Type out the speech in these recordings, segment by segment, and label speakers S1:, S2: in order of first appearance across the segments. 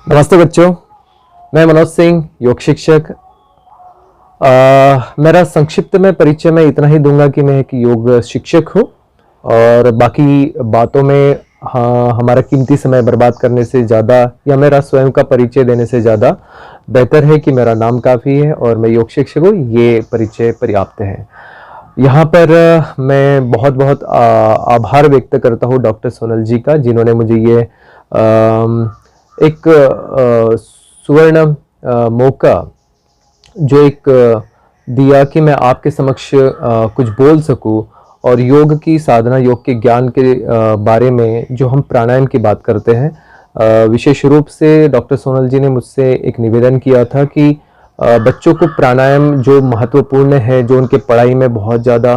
S1: नमस्ते बच्चों, मैं मनोज सिंह, योग शिक्षक। मेरा संक्षिप्त में परिचय मैं इतना ही दूंगा कि मैं एक योग शिक्षक हूँ और बाकी बातों में हमारा कीमती समय बर्बाद करने से ज़्यादा या मेरा स्वयं का परिचय देने से ज़्यादा बेहतर है कि मेरा नाम काफ़ी है और मैं योग शिक्षक हूँ, ये परिचय पर्याप्त है। यहाँ पर मैं बहुत बहुत आभार व्यक्त करता हूँ डॉक्टर सोनल जी का, जिन्होंने मुझे ये एक सुवर्ण मौका जो एक दिया कि मैं आपके समक्ष कुछ बोल सकूं और योग की साधना, योग के ज्ञान के बारे में जो हम प्राणायाम की बात करते हैं। विशेष रूप से डॉक्टर सोनल जी ने मुझसे एक निवेदन किया था कि बच्चों को प्राणायाम जो महत्वपूर्ण है, जो उनके पढ़ाई में बहुत ज़्यादा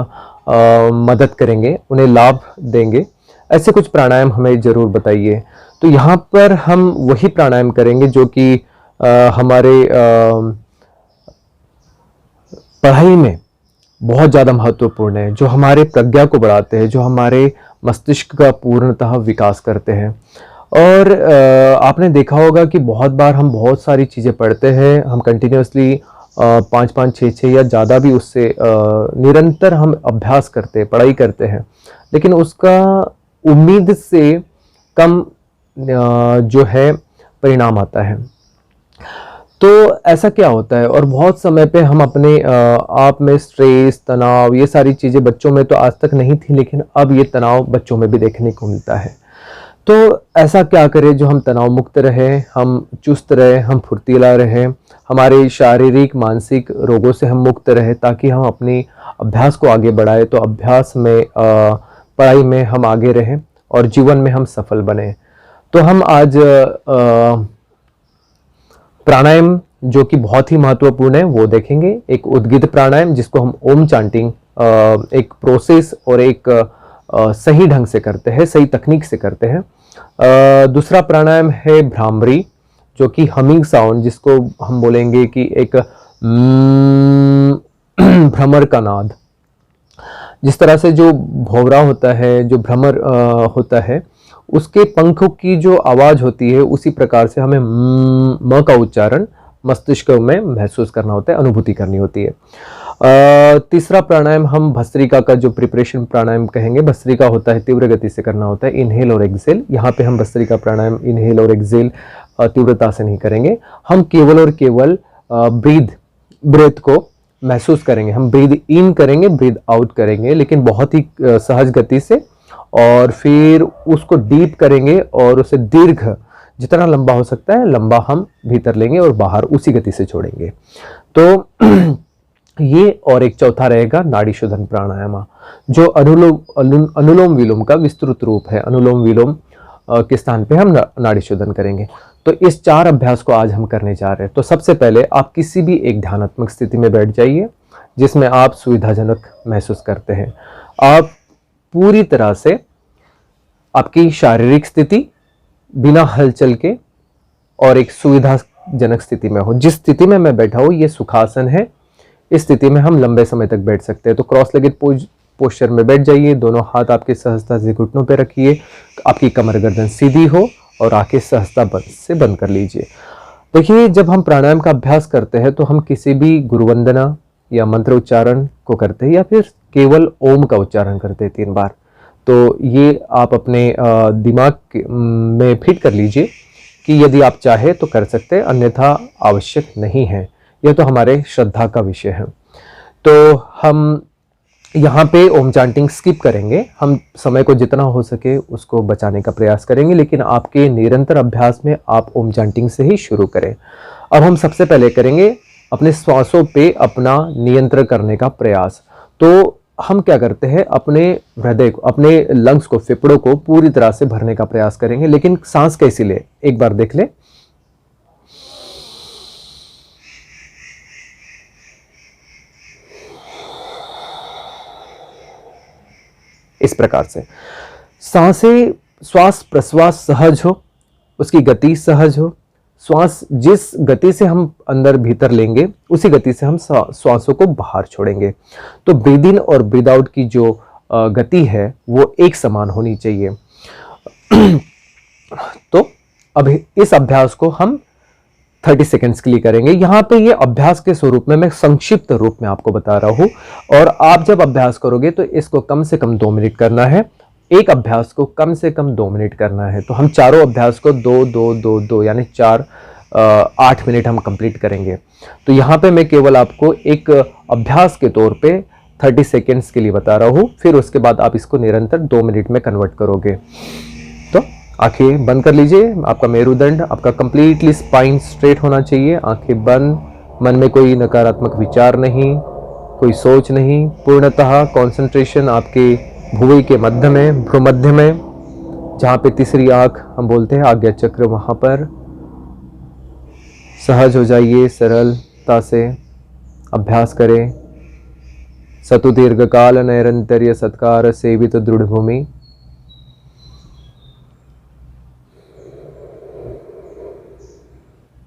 S1: मदद करेंगे, उन्हें लाभ देंगे, ऐसे कुछ प्राणायाम हमें ज़रूर बताइए। तो यहाँ पर हम वही प्राणायाम करेंगे जो कि हमारे पढ़ाई में बहुत ज़्यादा महत्वपूर्ण है, जो हमारे प्रज्ञा को बढ़ाते हैं, जो हमारे मस्तिष्क का पूर्णतः विकास करते हैं। और आपने देखा होगा कि बहुत बार हम बहुत सारी चीज़ें पढ़ते हैं, हम कंटिन्यूसली 5-5, 6-6 या ज़्यादा भी उससे निरंतर हम अभ्यास करते हैं, पढ़ाई करते हैं, लेकिन उसका उम्मीद से कम जो है परिणाम आता है। तो ऐसा क्या होता है? और बहुत समय पे हम अपने आप में स्ट्रेस, तनाव, ये सारी चीज़ें बच्चों में तो आज तक नहीं थी, लेकिन अब ये तनाव बच्चों में भी देखने को मिलता है। तो ऐसा क्या करें जो हम तनाव मुक्त रहें, हम चुस्त रहें, हम फुर्तीला रहें, हमारे शारीरिक मानसिक रोगों से हम मुक्त रहें, ताकि हम अपनी अभ्यास को आगे बढ़ाएं, तो अभ्यास में पढ़ाई में हम आगे रहें और जीवन में हम सफल बने। तो हम आज प्राणायाम जो कि बहुत ही महत्वपूर्ण है वो देखेंगे। एक उद्गित प्राणायाम जिसको हम ओम चांटिंग एक प्रोसेस और एक सही ढंग से करते हैं, सही तकनीक से करते हैं। दूसरा प्राणायाम है भ्रामरी, जो कि हमिंग साउंड, जिसको हम बोलेंगे कि एक भ्रमर का नाद। जिस तरह से जो भौंवरा होता है, जो भ्रमर होता है, उसके पंखों की जो आवाज़ होती है, उसी प्रकार से हमें म का उच्चारण मस्तिष्क में महसूस करना होता है, अनुभूति करनी होती है। तीसरा प्राणायाम हम भस्त्रिका का जो प्रिपरेशन प्राणायाम कहेंगे, भस्त्रिका होता है तीव्र गति से करना होता है, इनहेल और एक्सेल। यहाँ पे हम भस्त्रिका प्राणायाम इनहेल और एक्सेल तीव्रता से नहीं करेंगे, हम केवल और केवल ब्रेथ को महसूस करेंगे। हम ब्रीद इन करेंगे, ब्रीद आउट करेंगे, लेकिन बहुत ही सहज गति से, और फिर उसको डीप करेंगे और उसे दीर्घ जितना लंबा हो सकता है लंबा हम भीतर लेंगे और बाहर उसी गति से छोड़ेंगे। तो ये, और एक चौथा रहेगा नाड़ी शोधन प्राणायाम, जो अनुलोम विलोम का विस्तृत रूप है। अनुलोम विलोम के स्थान पे हम नाड़ी शोधन करेंगे। तो इस 4 अभ्यास को आज हम करने जा रहे हैं। तो सबसे पहले आप किसी भी एक ध्यानात्मक स्थिति में बैठ जाइए जिसमें आप सुविधाजनक महसूस करते हैं। आप पूरी तरह से आपकी शारीरिक स्थिति बिना हलचल के और एक सुविधाजनक स्थिति में हो। जिस स्थिति में मैं बैठा हूँ ये सुखासन है, इस स्थिति में हम लंबे समय तक बैठ सकते हैं। तो क्रॉस लेगेड पोस्चर में बैठ जाइए, दोनों हाथ आपके सहजता से घुटनों पे रखिए, आपकी कमर गर्दन सीधी हो और आंखें सहजता से बंद कर लीजिए। देखिए, जब हम प्राणायाम का अभ्यास करते हैं तो हम किसी भी गुरुवंदना या मंत्र उच्चारण को करते हैं या फिर केवल ओम का उच्चारण करते हैं 3 बार। तो ये आप अपने दिमाग में फिट कर लीजिए कि यदि आप चाहे तो कर सकते हैं, अन्यथा आवश्यक नहीं है। यह तो हमारे श्रद्धा का विषय है। तो हम यहाँ पे ओम चांटिंग स्किप करेंगे, हम समय को जितना हो सके उसको बचाने का प्रयास करेंगे, लेकिन आपके निरंतर अभ्यास में आप ओम चांटिंग से ही शुरू करें। अब हम सबसे पहले करेंगे अपने श्वासों पे अपना नियंत्रण करने का प्रयास। तो हम क्या करते हैं, अपने हृदय को, अपने लंग्स को, फेफड़ों को पूरी तरह से भरने का प्रयास करेंगे। लेकिन सांस कैसी ले, एक बार देख ले। इस प्रकार से सांसें, श्वास प्रश्वास सहज हो, उसकी गति सहज हो। श्वास जिस गति से हम अंदर भीतर लेंगे उसी गति से हम श्वासों को बाहर छोड़ेंगे। तो ब्रीद इन और ब्रीद आउट की जो गति है वो एक समान होनी चाहिए। तो अब इस अभ्यास को हम 30 सेकेंड्स के लिए करेंगे। यहाँ पे ये अभ्यास के स्वरूप में मैं संक्षिप्त रूप में आपको बता रहा हूँ, और आप जब अभ्यास करोगे तो इसको कम से कम 2 मिनट करना है। एक अभ्यास को कम से कम 2 मिनट करना है। तो हम चारों अभ्यास को 2-2-2-2 यानी 8 मिनट हम कंप्लीट करेंगे। तो यहाँ पे मैं केवल आपको एक अभ्यास के तौर पे 30 सेकेंड्स के लिए बता रहा हूँ, फिर उसके बाद आप इसको निरंतर 2 मिनट में कन्वर्ट करोगे। तो आंखें बंद कर लीजिए। आपका मेरुदंड, आपका कंप्लीटली स्पाइन स्ट्रेट होना चाहिए। आंखें बंद, मन में कोई नकारात्मक विचार नहीं, कोई सोच नहीं, पूर्णतः कंसंट्रेशन आपके भुवि के मध्य में, भ्रूमध्य में, जहाँ पे तीसरी आंख हम बोलते हैं आज्ञा चक्र, वहाँ पर सहज हो जाइए। सरलता से अभ्यास करें। सतु दीर्घकाल नैरंतर्य सत्कार सेवित दृढ़ भूमि।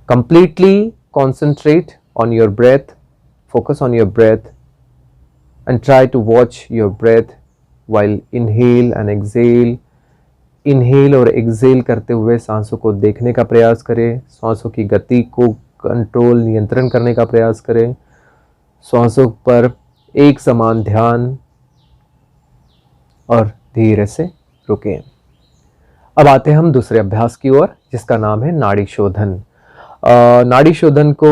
S1: Completely concentrate on your breath, focus on your breath and try to watch your breath while inhale and exhale. Inhale और exhale करते हुए सांसों को देखने का प्रयास करें। सांसों की गति को कंट्रोल, नियंत्रण करने का प्रयास करें। सांसों पर एक समान ध्यान और धीरे से रुकें। अब आते हैं हम दूसरे अभ्यास की ओर, जिसका नाम है नाड़ी शोधन। नाड़ी शोधन को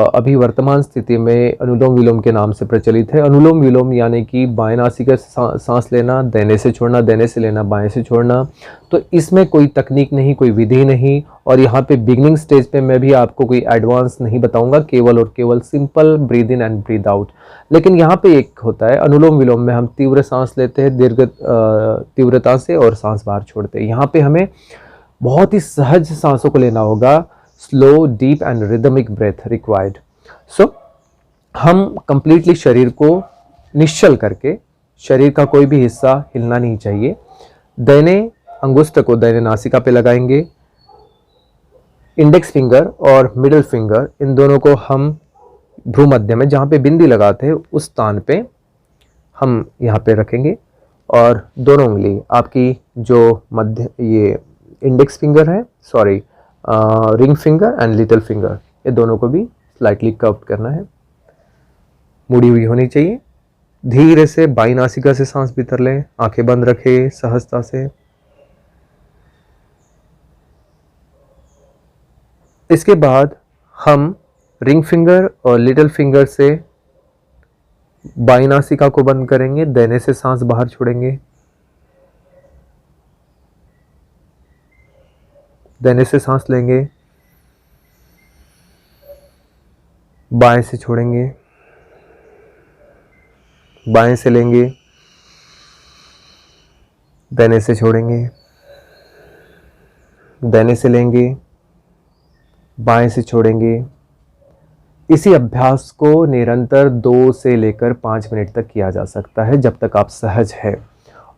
S1: अभी वर्तमान स्थिति में अनुलोम विलोम के नाम से प्रचलित है। अनुलोम विलोम यानी कि बाएं नासिका से सांस लेना, दाहिने से छोड़ना, दाहिने से लेना, बाएं से छोड़ना। तो इसमें कोई तकनीक नहीं, कोई विधि नहीं, और यहाँ पे बिगिनिंग स्टेज पे मैं भी आपको कोई एडवांस नहीं बताऊंगा, केवल और केवल simple breathe in and breathe out. लेकिन यहाँ पे एक होता है अनुलोम विलोम में हम तीव्र सांस लेते हैं दीर्घ तीव्रता से और सांस बाहर छोड़ते हैं। यहाँ पे हमें बहुत ही सहज सांसों को लेना होगा। Slow, deep and rhythmic breath required. So हम कंप्लीटली शरीर को निश्चल करके, शरीर का कोई भी हिस्सा हिलना नहीं चाहिए। दाहिने अंगुष्ठ को दाहिने नासिका पे लगाएंगे। इंडेक्स फिंगर और मिडिल फिंगर, इन दोनों को हम भ्रूमध्य में जहाँ पे बिंदी लगाते हैं उस स्थान पे हम यहाँ पे रखेंगे, और दोनों उंगली आपकी जो मध्य, ये इंडेक्स फिंगर है, sorry ring finger and little finger, ये दोनों को भी स्लाइटली कर्व करना है, मुड़ी हुई होनी चाहिए। धीरे से बाईं नासिका से सांस भीतर लें, आंखें बंद रखें सहजता से। इसके बाद हम रिंग फिंगर और लिटिल फिंगर से बाईं नासिका को बंद करेंगे, दाहिने से सांस बाहर छोड़ेंगे, दाहिने से सांस लेंगे, बाएं से छोड़ेंगे, बाएं से लेंगे, दाहिने से छोड़ेंगे, दाहिने से लेंगे, बाएं से छोड़ेंगे। इसी अभ्यास को निरंतर 2 से लेकर 5 मिनट तक किया जा सकता है, जब तक आप सहज है।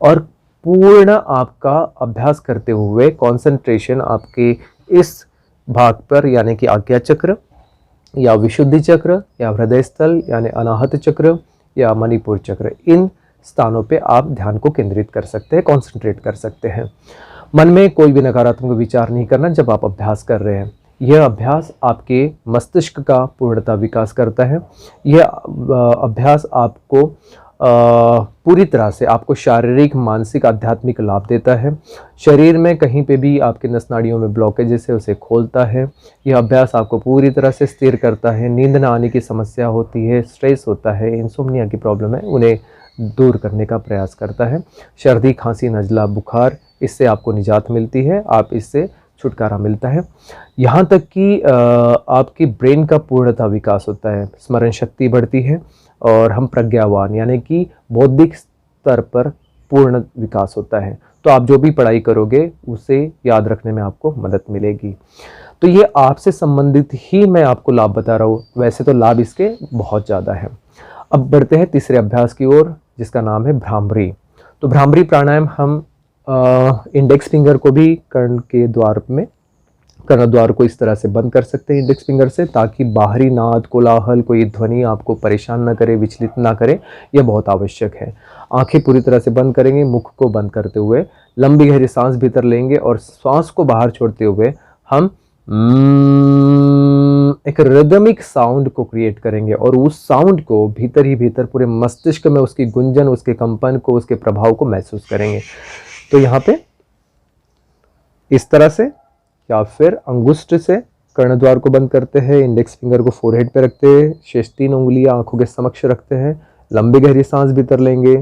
S1: और पूर्ण आपका अभ्यास करते हुए कंसंट्रेशन आपके इस भाग पर, यानी कि आज्ञा चक्र या विशुद्धि चक्र या हृदय स्थल यानी अनाहत चक्र या मणिपुर चक्र, इन स्थानों पे आप ध्यान को केंद्रित कर सकते हैं, कंसंट्रेट कर सकते हैं। मन में कोई भी नकारात्मक विचार नहीं करना जब आप अभ्यास कर रहे हैं। यह अभ्यास आपके मस्तिष्क का पूर्णतः विकास करता है। यह अभ्यास आपको पूरी तरह से आपको शारीरिक, मानसिक, आध्यात्मिक लाभ देता है। शरीर में कहीं पे भी आपके नस नाड़ियों में ब्लॉकेजेस है उसे खोलता है। यह अभ्यास आपको पूरी तरह से स्थिर करता है। नींद न आने की समस्या होती है, स्ट्रेस होता है, इंसोम्निया की प्रॉब्लम है, उन्हें दूर करने का प्रयास करता है। सर्दी, खांसी, नज़ला, बुखार, इससे आपको निजात मिलती है, आप इससे छुटकारा मिलता है। यहाँ तक कि आपकी ब्रेन का पूर्णतः विकास होता है, स्मरण शक्ति बढ़ती है और हम प्रज्ञावान यानी कि बौद्धिक स्तर पर पूर्ण विकास होता है। तो आप जो भी पढ़ाई करोगे उसे याद रखने में आपको मदद मिलेगी। तो ये आपसे संबंधित ही मैं आपको लाभ बता रहा हूँ, वैसे तो लाभ इसके बहुत ज़्यादा है। अब बढ़ते हैं तीसरे अभ्यास की ओर, जिसका नाम है भ्रामरी। तो भ्रामरी प्राणायाम हम इंडेक्स फिंगर को भी कर्ण के द्वार में, कर्णद्वार को इस तरह से बंद कर सकते हैं इंडेक्स फिंगर से, ताकि बाहरी नाद, कोलाहल, कोई ध्वनि आपको परेशान न करे, विचलित ना करे। यह बहुत आवश्यक है। आंखें पूरी तरह से बंद करेंगे, मुख को बंद करते हुए लंबी गहरी सांस भीतर लेंगे और सांस को बाहर छोड़ते हुए हम एक रिदमिक साउंड को क्रिएट करेंगे और उस साउंड को भीतर ही भीतर पूरे मस्तिष्क में उसकी गुंजन, उसके कंपन को, उसके प्रभाव को महसूस करेंगे। तो यहाँ पे इस तरह से, या फिर अंगुष्ठ से कर्णद्वार को बंद करते हैं, इंडेक्स फिंगर को फोरहेड पे रखते हैं, शेष 3 उंगलियां आंखों के समक्ष रखते हैं, लंबी गहरी सांस भीतर लेंगे।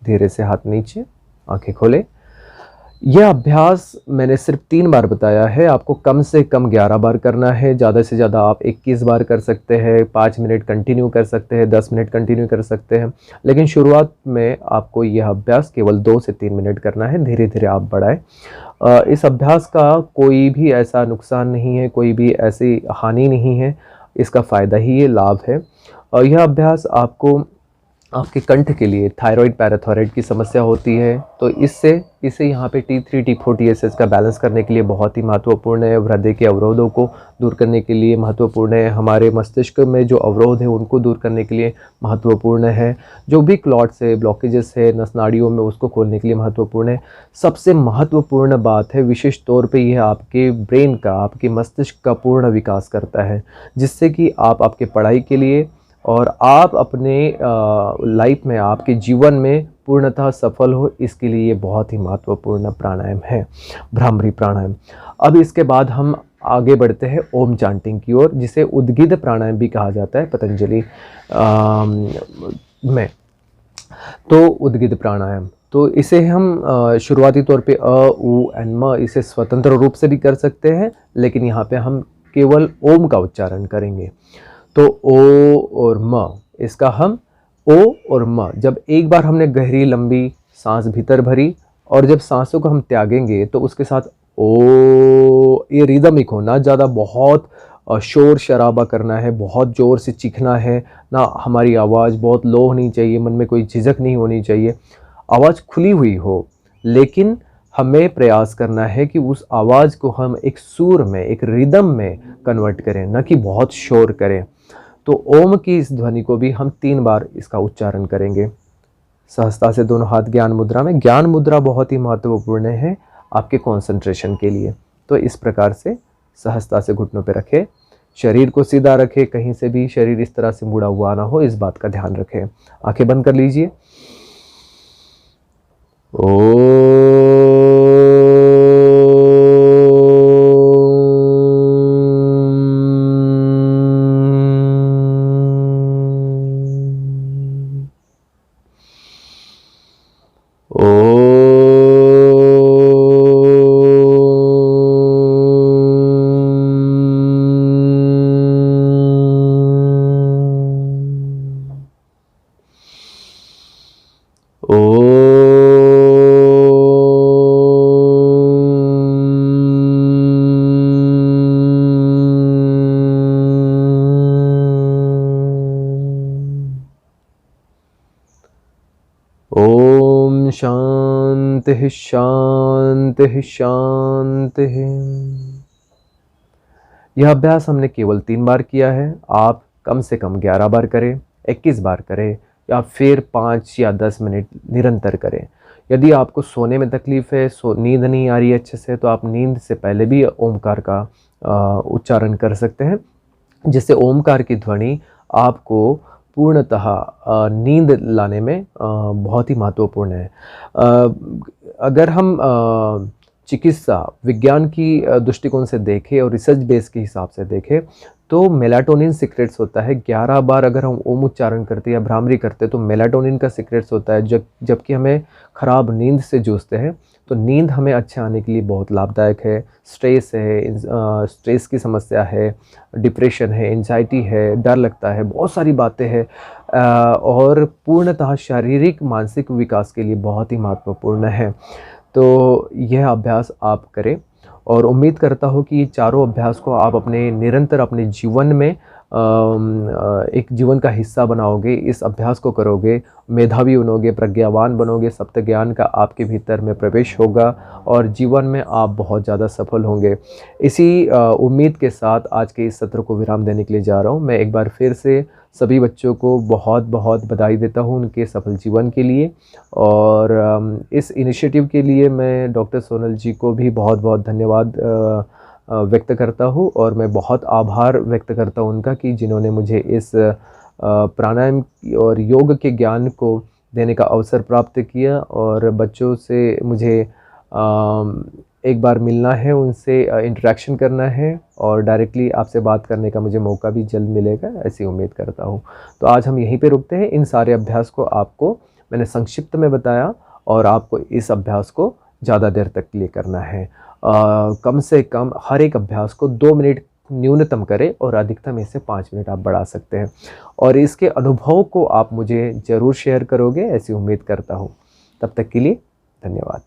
S1: धीरे से हाथ नीचे, आंखें खोले। यह अभ्यास मैंने सिर्फ 3 बार बताया है, आपको कम से कम 11 बार करना है। ज़्यादा से ज़्यादा आप 21 बार कर सकते हैं, 5 मिनट कंटिन्यू कर सकते हैं, 10 मिनट कंटिन्यू कर सकते हैं। लेकिन शुरुआत में आपको यह अभ्यास केवल 2 से 3 मिनट करना है, धीरे धीरे आप बढ़ाएं। इस अभ्यास का कोई भी ऐसा नुकसान नहीं है, कोई भी ऐसी हानि नहीं है, इसका फ़ायदा ही ये लाभ है। और यह अभ्यास आपको आपके कंठ के लिए, थायराइड पैराथायराइड की समस्या होती है तो इसे यहाँ पे T3 T4 TSH का बैलेंस करने के लिए बहुत ही महत्वपूर्ण है। हृदय के अवरोधों को दूर करने के लिए महत्वपूर्ण है। हमारे मस्तिष्क में जो अवरोध है उनको दूर करने के लिए महत्वपूर्ण है। जो भी क्लॉट्स है, ब्लॉकेजेस है नस नाड़ियों में, उसको खोलने के लिए महत्वपूर्ण है। सबसे महत्वपूर्ण बात है, विशेष तौर पे यह आपके ब्रेन का, आपके मस्तिष्क का पूर्ण विकास करता है, जिससे कि आप आपके पढ़ाई के लिए और आप अपने लाइफ में, आपके जीवन में पूर्णतः सफल हो, इसके लिए ये बहुत ही महत्वपूर्ण प्राणायाम है, भ्रामरी प्राणायाम। अब इसके बाद हम आगे बढ़ते हैं ओम चांटिंग की ओर, जिसे उद्गित प्राणायाम भी कहा जाता है पतंजलि में। तो उद्गित प्राणायाम, तो इसे हम शुरुआती तौर पे अ, उ एंड म इसे स्वतंत्र रूप से भी कर सकते हैं, लेकिन यहाँ पे हम केवल ओम का उच्चारण करेंगे। तो ओ और म, इसका हम ओ और म, जब एक बार हमने गहरी लंबी सांस भीतर भरी और जब सांसों को हम त्यागेंगे तो उसके साथ ओ, ये रिदमिक हो, ना ज़्यादा बहुत शोर शराबा करना है, बहुत ज़ोर से चीखना है ना, हमारी आवाज़ बहुत लो होनी चाहिए, मन में कोई झिझक नहीं होनी चाहिए, आवाज़ खुली हुई हो, लेकिन हमें प्रयास करना है कि उस आवाज़ को हम एक सुर में, एक रिदम में कन्वर्ट करें, न कि बहुत शोर करें। तो ओम की इस ध्वनि को भी हम 3 बार इसका उच्चारण करेंगे। सहजता से दोनों हाथ ज्ञान मुद्रा में। ज्ञान मुद्रा बहुत ही महत्वपूर्ण है आपके कंसंट्रेशन के लिए। तो इस प्रकार से सहजता से घुटनों पे रखें, शरीर को सीधा रखें, कहीं से भी शरीर इस तरह से मुड़ा हुआ ना हो, इस बात का ध्यान रखें। आंखें बंद कर लीजिए। ओम शांति शांति शांति। यह अभ्यास हमने केवल 3 बार किया है, आप कम से कम 11 बार करें, 21 बार करें, या फिर 5 या 10 मिनट निरंतर करें। यदि आपको सोने में तकलीफ़ है, नींद नहीं आ रही है अच्छे से, तो आप नींद से पहले भी ओमकार का उच्चारण कर सकते हैं, जिससे ओमकार की ध्वनि आपको पूर्णतः नींद लाने में बहुत ही महत्वपूर्ण है। अगर हम चिकित्सा विज्ञान की दृष्टिकोण से देखें और रिसर्च बेस के हिसाब से देखें तो मेलाटोनिन सीक्रेट्स होता है। 11 बार अगर हम ओम उच्चारण करते हैं या भ्रामरी करते हैं तो मेलाटोनिन का सीक्रेट्स होता है, जबकि हमें ख़राब नींद से जूझते हैं। तो नींद हमें अच्छे आने के लिए बहुत लाभदायक है। स्ट्रेस है, स्ट्रेस की समस्या है, डिप्रेशन है, एंजाइटी है, डर लगता है, बहुत सारी बातें हैं और पूर्णतः शारीरिक मानसिक विकास के लिए बहुत ही महत्वपूर्ण है। तो यह अभ्यास आप करें और उम्मीद करता हूँ कि ये चारों अभ्यास को आप अपने निरंतर अपने जीवन में एक जीवन का हिस्सा बनाओगे। इस अभ्यास को करोगे, मेधावी बनोगे, प्रज्ञावान बनोगे, सप्त ज्ञान का आपके भीतर में प्रवेश होगा और जीवन में आप बहुत ज़्यादा सफल होंगे। इसी उम्मीद के साथ आज के इस सत्र को विराम देने के लिए जा रहा हूँ। मैं एक बार फिर से सभी बच्चों को बहुत बहुत बधाई देता हूँ उनके सफल जीवन के लिए और इस इनिशिएटिव के लिए मैं डॉक्टर सोनल जी को भी बहुत बहुत धन्यवाद व्यक्त करता हूँ और मैं बहुत आभार व्यक्त करता हूँ उनका कि जिन्होंने मुझे इस प्राणायाम और योग के ज्ञान को देने का अवसर प्राप्त किया और बच्चों से मुझे एक बार मिलना है, उनसे इंटरेक्शन करना है और डायरेक्टली आपसे बात करने का मुझे मौका भी जल्द मिलेगा, ऐसी उम्मीद करता हूँ। तो आज हम यहीं पे रुकते हैं। इन सारे अभ्यास को आपको मैंने संक्षिप्त में बताया और आपको इस अभ्यास को ज़्यादा देर तक के लिए करना है। कम से कम हर एक अभ्यास को 2 मिनट न्यूनतम करें और अधिकतम इसे 5 मिनट आप बढ़ा सकते हैं और इसके अनुभव को आप मुझे ज़रूर शेयर करोगे, ऐसी उम्मीद करता हूँ। तब तक के लिए धन्यवाद।